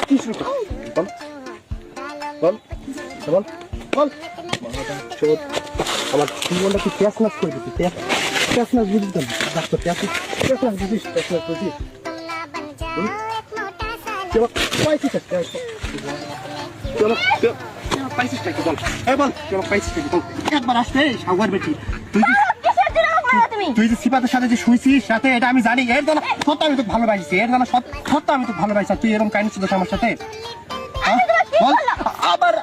কি শুরু বল বল বল বল চোদ আমার জীবনটা কি পেঁয়াজ নাচ করে দিচ্ছি পেঁয়াজ নাচ বুঝিস না ডাক্তার পেঁয়াজ নাচ বুঝিস পেঁয়াজ নাচ বুঝিস চলো পাইছিস চলো পাইছিস নাকি বল বল চলো পাইছিস নাকি বল একবার আসতে সাগর বেটি তুই যে সিপাতের সাথে যে শুইছিস সাথে এটা আমি জানি এর জন্য সত্য আমি তোকে ভালোবাসি এর জন্য সত্য আমি তোকে ভালোবাসি তুই এরকম কাহিনী ছিল আমার সাথে বল আবার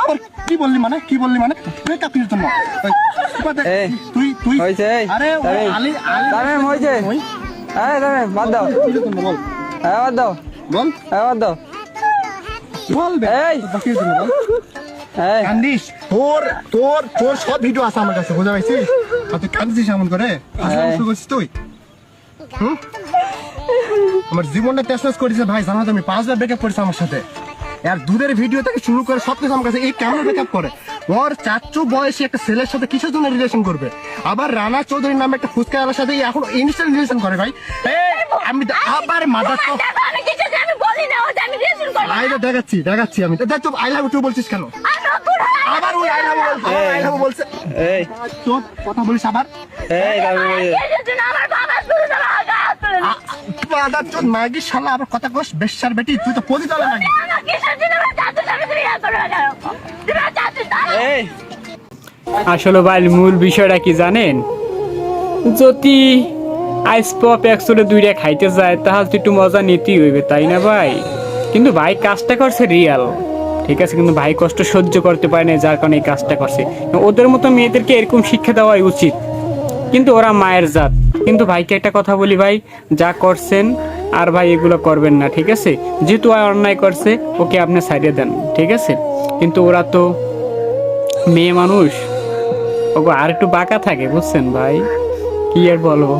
আবার কি বললি মানে ব্রেকআপ কিসের জন্য তুই তুই আরে আলি তামিম হইছে হ্যাঁ তামিম বাদ দাও কিসের জন্য বল হ্যাঁ বাদ দাও বল হ্যাঁ বাদ দাও বল এই কিসের জন্য বল এই কান্দিস তোর সব ভিডিও আছে আমার কাছে বুঝা পাইছিস আর তুই কান্দিস এমন করে শুরু করছিস তুই আমার জীবনটা টেস্ট করেছে ভাই জানো তুমি 5 বার ব্রেকআপ করেছে আমার সাথে আর দুধের ভিডিও থেকে শুরু করে সব কিছু আমার কাছে এই কেমন ব্রেকআপ করে ওর চাচু বয়সী একটা ছেলের সাথে কিসের জন্য রিলেশন করবে আবার রানা চৌধুরীর নামে একটা ফুচকাওয়ালার সাথে এখন ইনস্ট্যান্ট রিলেশন করে ভাই আমি আবার মাদার তো আইলা দেখাচ্ছি আমি দেখ তো আই লাভ ইউ বলছিস কেন আবার ওই আই লাভ বলছে এই তোর কথা বলিস আবার এই তামিম মাদার চোদ মাগি শালা আবার কথা কস বেশ্যার বেটি তুই তো পদি দলে নাকি এই আসলে ভাই মূল বিষয়টা কি জানেন যদি আইস পপ একশোরে দুইটা খাইতে যায় তাহলে তো একটু মজা নিতেই হইবে তাই না ভাই কিন্তু ভাই কাজটা করছে রিয়াল ঠিক আছে কিন্তু ভাই কষ্ট সহ্য করতে পারে না যার কারণে এই কাজটা করছে ওদের মতো মেয়েদেরকে এরকম শিক্ষা দেওয়াই উচিত কিন্তু ওরা মায়ের জাত কিন্তু ভাইকে একটা কথা বলি ভাই যা করছেন আর ভাই এগুলো করবেন না ঠিক আছে যেহেতু অন্যায় করছে ওকে আপনি সাইডে দেন ঠিক আছে কিন্তু ওরা তো মেয়ে মানুষ ওকে আর একটু বাঁকা থাকে বুঝছেন ভাই কি আর বলবো